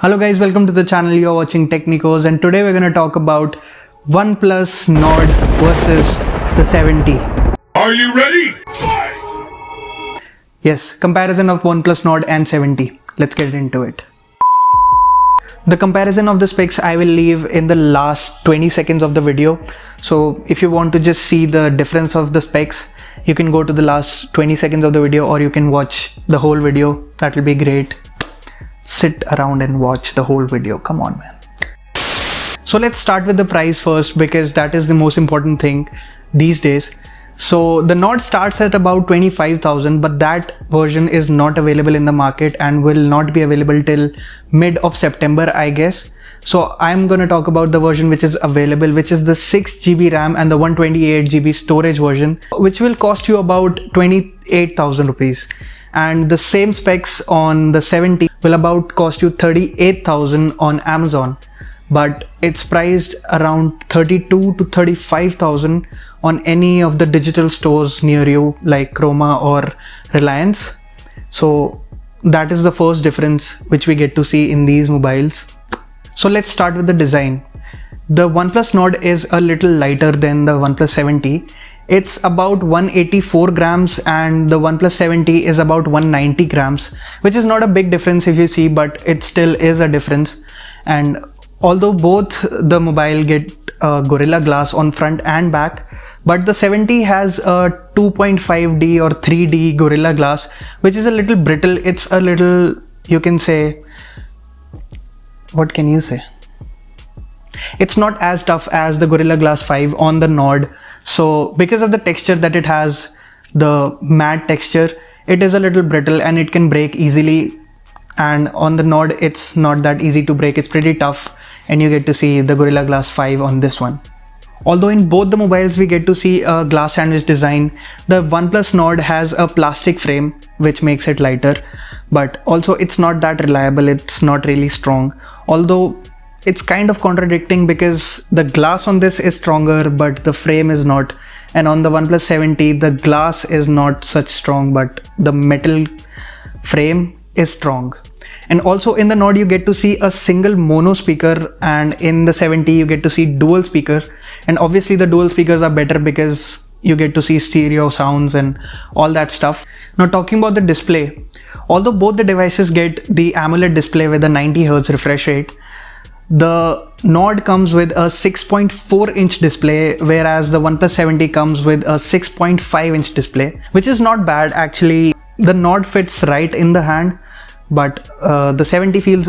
Hello guys, welcome to the channel. You're watching Tecnicos, and today we're going to talk about OnePlus Nord versus the 70. Are you ready? Yes, comparison of OnePlus Nord and 70. Let's get into it. The comparison of the specs I will leave in the last 20 seconds of the video. So if you want to just see the difference of the specs, you can go to the last 20 seconds of the video, or you can watch the whole video. That will be great. Sit around and watch the whole video. Come on, man. So let's start with the price first, because that is the most important thing these days. So the Nord starts at about 25,000, but that version is not available in the market and will not be available till mid of September, I guess. So I'm going to talk about the version which is available, which is the 6GB RAM and the 128GB storage version, which will cost you about 28,000 rupees. And the same specs on the 70 will about cost you 38,000 on Amazon, but it's priced around 32 to 35,000 on any of the digital stores near you, like Chroma or Reliance. So that is the first difference which we get to see in these mobiles. So let's start with the design. The OnePlus Nord is a little lighter than the OnePlus 70. It's about 184 grams and the OnePlus 70 is about 190 grams, which is not a big difference if you see, but it still is a difference. And although both the mobile get Gorilla Glass on front and back, but the 70 has a 2.5D or 3D Gorilla Glass, which is a little brittle. It's a little, you can say, what can you say? It's not as tough as the Gorilla Glass 5 on the Nord. So because of the texture that it has, the matte texture, it is a little brittle and it can break easily. And on the Nord, it's not that easy to break. It's pretty tough, and you get to see the Gorilla Glass 5 on this one. Although in both the mobiles we get to see a glass sandwich design, the OnePlus Nord has a plastic frame which makes it lighter, but also it's not that reliable. It's not really strong. Although it's kind of contradicting, because the glass on this is stronger but the frame is not, and on the OnePlus 70 the glass is not such strong but the metal frame is strong. And also in the Nord you get to see a single mono speaker, and in the 70 you get to see dual speaker, and obviously the dual speakers are better because you get to see stereo sounds and all that stuff. Now talking about the display, although both the devices get the AMOLED display with a 90Hz refresh rate, the Nord comes with a 6.4-inch display, whereas the OnePlus 70 comes with a 6.5-inch display, which is not bad actually. The Nord fits right in the hand, but the 70 feels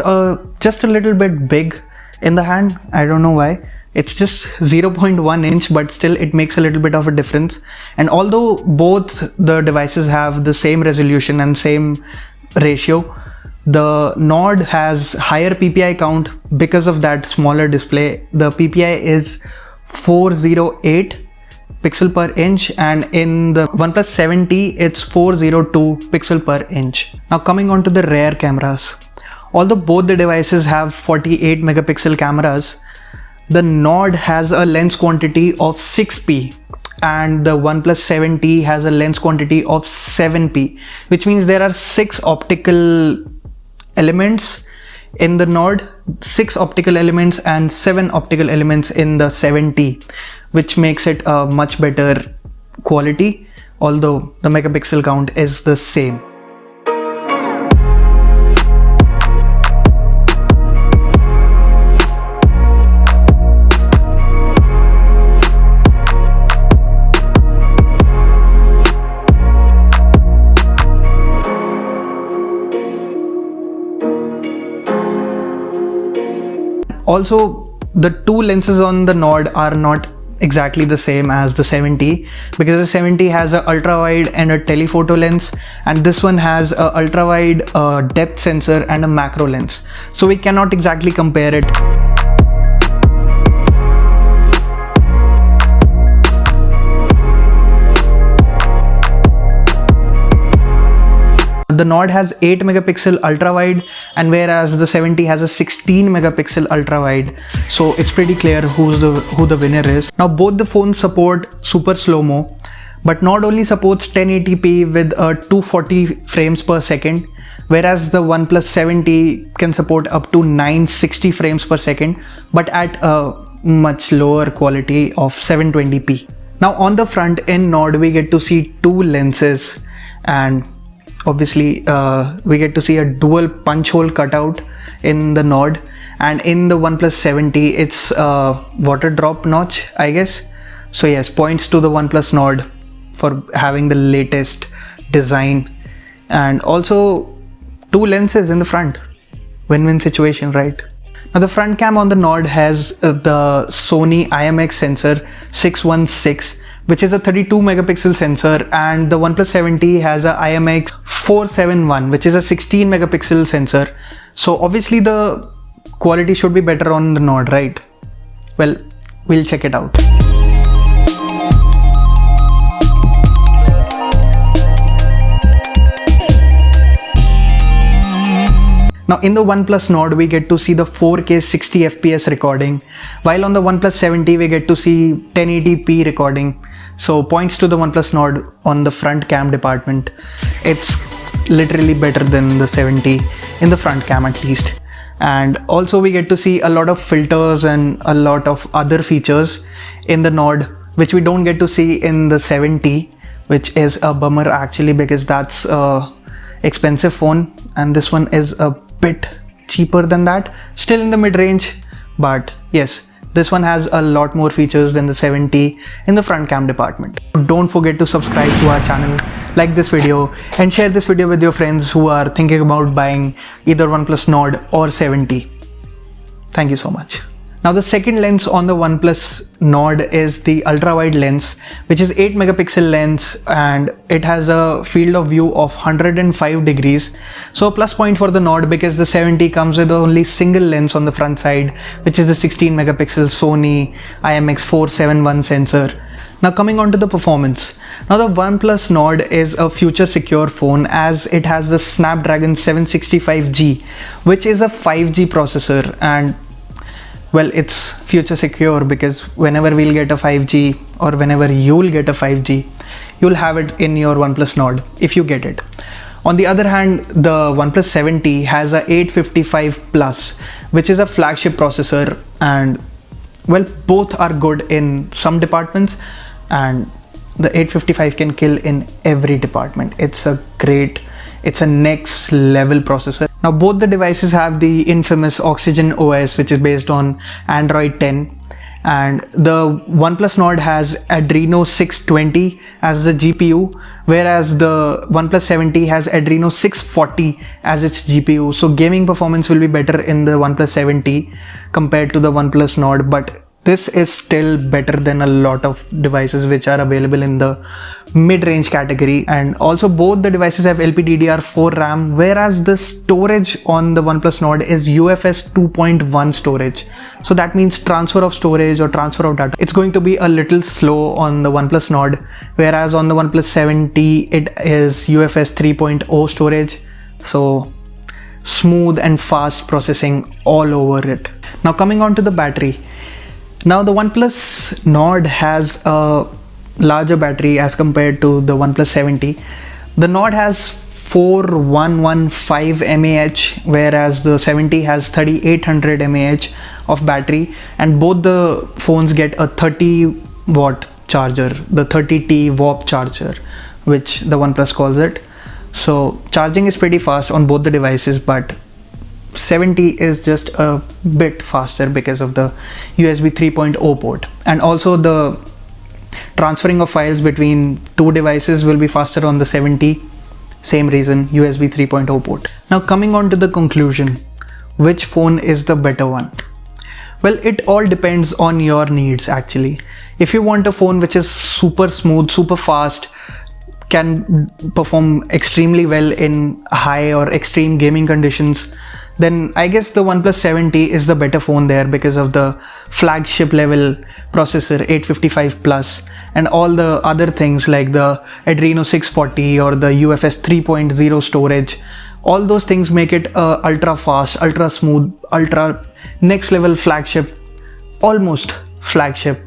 just a little bit big in the hand. I don't know why. It's just 0.1 inch, but still it makes a little bit of a difference. And although both the devices have the same resolution and same ratio, the Nord has higher PPI count because of that smaller display. The PPI is 408 pixel per inch, and in the OnePlus 70 it's 402 pixel per inch. Now coming on to the rear cameras, although both the devices have 48 megapixel cameras, the Nord has a lens quantity of 6p and the OnePlus 70 has a lens quantity of 7p, which means there are 6 optical elements in the Nord, 6 optical elements and 7 optical elements in the 70, which makes it a much better quality, although the megapixel count is the same. Also, the two lenses on the Nord are not exactly the same as the 70, because the 70 has a ultra wide and a telephoto lens, and this one has a ultra wide depth sensor and a macro lens. So we cannot exactly compare it. The Nord has 8 megapixel ultra wide, and whereas the 70 has a 16 megapixel ultra wide. So it's pretty clear who the winner is. Now both the phones support super slow-mo, but Nord only supports 1080p with 240 frames per second, whereas the OnePlus 7T can support up to 960 frames per second, but at a much lower quality of 720p. Now on the front in Nord, we get to see two lenses, and obviously we get to see a dual punch hole cutout in the Nord, and in the OnePlus 7T it's a water drop notch, I guess. So yes, points to the OnePlus Nord for having the latest design, and also two lenses in the front. Win-win situation, right? Now the front cam on the Nord has the Sony IMX sensor 616, which is a 32 megapixel sensor, and the OnePlus 7T has a IMX 471, which is a 16 megapixel sensor. So obviously the quality should be better on the Nord, right? Well, we'll check it out. Now in the OnePlus Nord, we get to see the 4K 60 FPS recording, while on the OnePlus 7T we get to see 1080p recording. So points to the OnePlus Nord on the front cam department. It's literally better than the 7T in the front cam at least. And also we get to see a lot of filters and a lot of other features in the Nord, which we don't get to see in the 7T, which is a bummer actually, because that's a expensive phone and this one is a bit cheaper than that, still in the mid-range. But yes, this one has a lot more features than the 7T in the front cam department. Don't forget to subscribe to our channel, like this video, and share this video with your friends who are thinking about buying either OnePlus Nord or 7T. Thank you so much. Now the second lens on the OnePlus Nord is the ultra wide lens, which is 8 megapixel lens, and it has a field of view of 105 degrees. So a plus point for the Nord, because the 7T comes with only single lens on the front side, which is the 16 megapixel Sony IMX 471 sensor. Now coming on to the performance. Now the OnePlus Nord is a future secure phone, as it has the Snapdragon 765G, which is a 5G processor, and well, it's future secure because whenever we'll get a 5G, or whenever you'll get a 5G, you'll have it in your OnePlus Nord if you get it. On the other hand, the OnePlus 7T has a 855 Plus, which is a flagship processor, and well, both are good in some departments, and the 855 can kill in every department. It's a next level processor. Now both the devices have the infamous Oxygen OS, which is based on Android 10, and the OnePlus Nord has Adreno 620 as the GPU, whereas the OnePlus 7T has Adreno 640 as its GPU. So gaming performance will be better in the OnePlus 7T compared to the OnePlus Nord, but this is still better than a lot of devices which are available in the mid-range category. And also both the devices have LPDDR4 RAM, whereas the storage on the OnePlus Nord is UFS 2.1 storage. So that means transfer of storage or transfer of data, it's going to be a little slow on the OnePlus Nord, whereas on the OnePlus 7T it is UFS 3.0 storage. So smooth and fast processing all over it. Now coming on to the battery. Now the OnePlus Nord has a larger battery as compared to the OnePlus 7T. The Nord has 4115 mAh, whereas the 7T has 3800 mAh of battery, and both the phones get a 30 watt charger, the 30T WAP charger, which the OnePlus calls it. So charging is pretty fast on both the devices, but 7T is just a bit faster because of the USB 3.0 port, and also the transferring of files between two devices will be faster on the 7T. Same reason, USB 3.0 port. Now coming on to the conclusion, which phone is the better one? Well, it all depends on your needs actually. If you want a phone which is super smooth, super fast, can perform extremely well in high or extreme gaming conditions, then I guess the OnePlus 7T is the better phone there because of the flagship level processor 855 Plus and all the other things like the Adreno 640 or the UFS 3.0 storage. All those things make it a ultra fast, ultra smooth, ultra next level flagship, almost flagship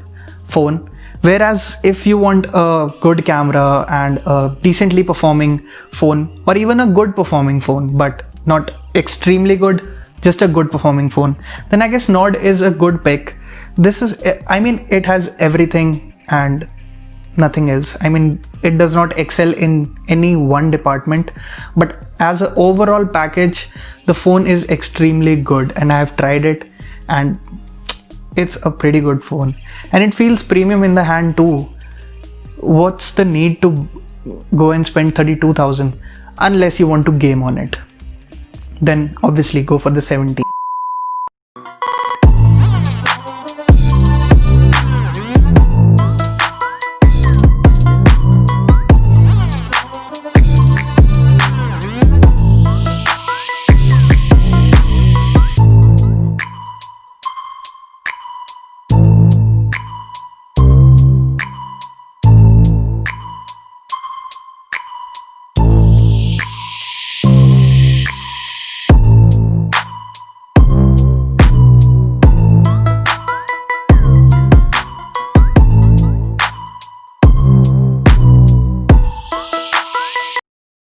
phone. Whereas if you want a good camera and a decently performing phone, or even a good performing phone, but not extremely good, just a good performing phone, then I guess Nord is a good pick. This is, I mean, it has everything and nothing else. I mean, it does not excel in any one department, but as an overall package, the phone is extremely good, and I have tried it and it's a pretty good phone, and it feels premium in the hand too. What's the need to go and spend 32,000 unless you want to game on it? Then obviously go for the 70.